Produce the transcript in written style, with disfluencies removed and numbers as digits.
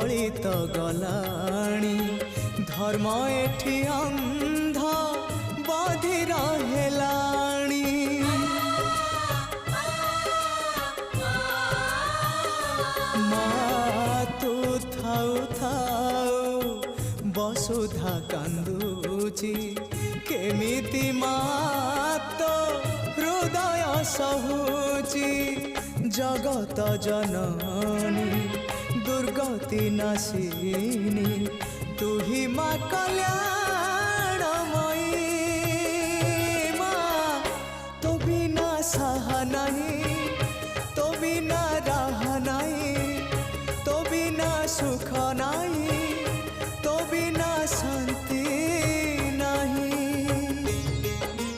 गलित गलाणी धर्म एठी अंध बधिर हेलाणी माँ तू थाउ थाउ वसुधा कांदुची केमिति माँ तो हृदय सहुची जगत जननी दुर्गति नाशिनी तू ही माँ कल्याणमयी माँ तो बिना सहा नहीं